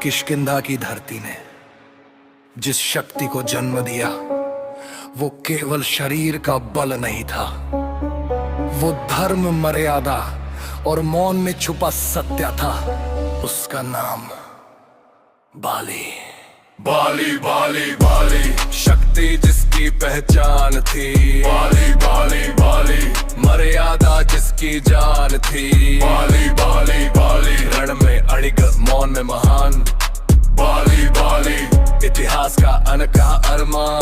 किष्किंधा की धरती ने जिस शक्ति को जन्म दिया वो केवल शरीर का बल नहीं था, वो धर्म, मर्यादा और मौन में छुपा सत्य था। उसका नाम बाली। बाली बाली बाली, शक्ति जिसकी पहचान थी। बाली बाली बाली, मर्यादा जिसकी जान थी। बाली बाली बाली, रण में अड़िग, मौन में महान। बाली बाली, इतिहास का अनका अरमान।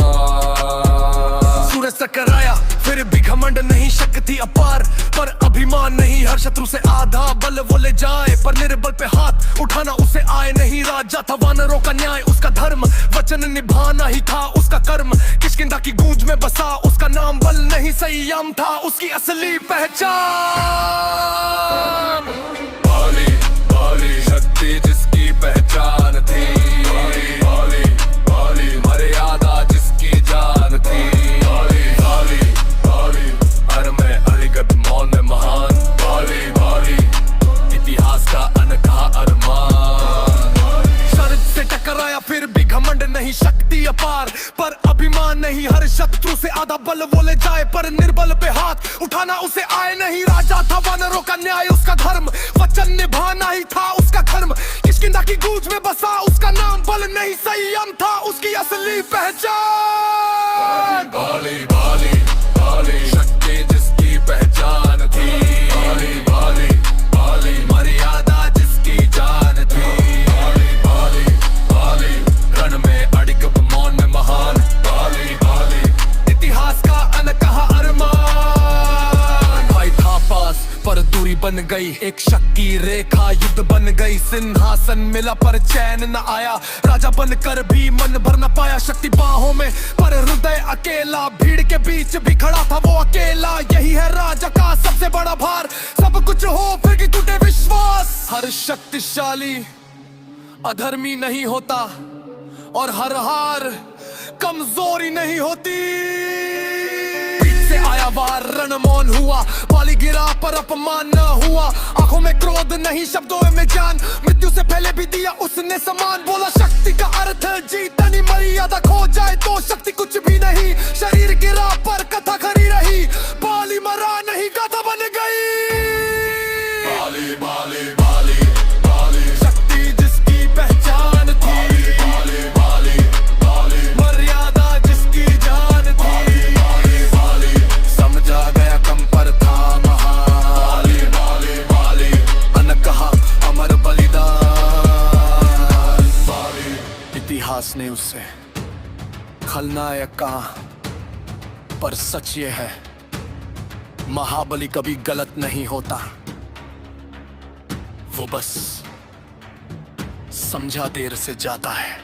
सूरज टकराया फिर भी घमंड नहीं, शक्ति अपार पर अभिमान नहीं। हर शत्रु से आधा बल वो ले जाए, पर निर्बल पे हाथ उठाना उसे आए नहीं। राजा था वानरों का न्याय, उसका धर्म, वचन निभाना ही था उसका कर्म। किष्किंधा की गूंज में बसा उसका नाम, बल नहीं संयम था उसकी असली पहचान। बाली बाली, शक्ति जिसकी पहचान थी। बाली बाली बाली, मर्यादा जिसकी जान थी। बाली बाली बाली, हर में अड़िगत, मौन में महान। बाली बाली, इतिहास का अनकहा अरमान। शर्त से टकराया फिर भी घमंड नहीं, शक्ति अपार पर अभिमान नहीं। हर शत्रु से आधा बल वो ले जाए, पर निर्बल पे हाथ उठाना उसे आए नहीं। राजा था वानरों का न्याय, उसका धर्म, वचन निभाना ही था उसका कर्म। किष्किंधा की गूंज में बसा उसका नाम, बल नहीं संयम था उसकी असली पहचान। बाली बाली बाली, शक्ति जिसकी पहचान थी। बाली बाली बाली, मर्यादा जिसकी जान थी। बाली बाली बाली, रण में अड़िग, मौन में महान। बाली बाली, इतिहास का अनकहा अरमान। भाई था पास पर दूरी बन गई, एक शक की रेखा युद्ध बन गई। सिंहासन मिला पर चैन न आया, राजा बनकर भी मन भर न पाया। शक्ति बाहों में पर हृदय अकेला, भीड़ के बीच भी खड़ा था वो अकेला। यही है राजा का सबसे बड़ा भार, सब कुछ हो फिर भी टूटे विश्वास। हर शक्तिशाली अधर्मी नहीं होता, और हर हार कमजोरी नहीं होती। पीठ से आया वार, रण मौन हुआ। बाली गिरा पर अपमान न हुआ। आंखों में क्रोध नहीं, शब्दों में जान। मृत्यु से पहले भी दिया उसने सम्मान। बोला शक्ति का अर्थ जीत नहीं, मर्यादा खो जाए तो शक्ति कुछ भी नहीं। शरीर गिरा पर कथा खरी रही, बाली मरा नहीं गाथा बन गई। बाली बाली बाली बाली, शक्ति जिसकी पहचान थी। बाली बाली बाली, मर्यादा जिसकी जान थी। बाली बाली, समझा गया कम पर था महान। बाली बाली बाली, अनकहा अमर बलिदान। बाली इतिहास ने उससे खलनायक कहा, पर सच ये है महाबली कभी गलत नहीं होता। वो बस समझा देर से जाता है।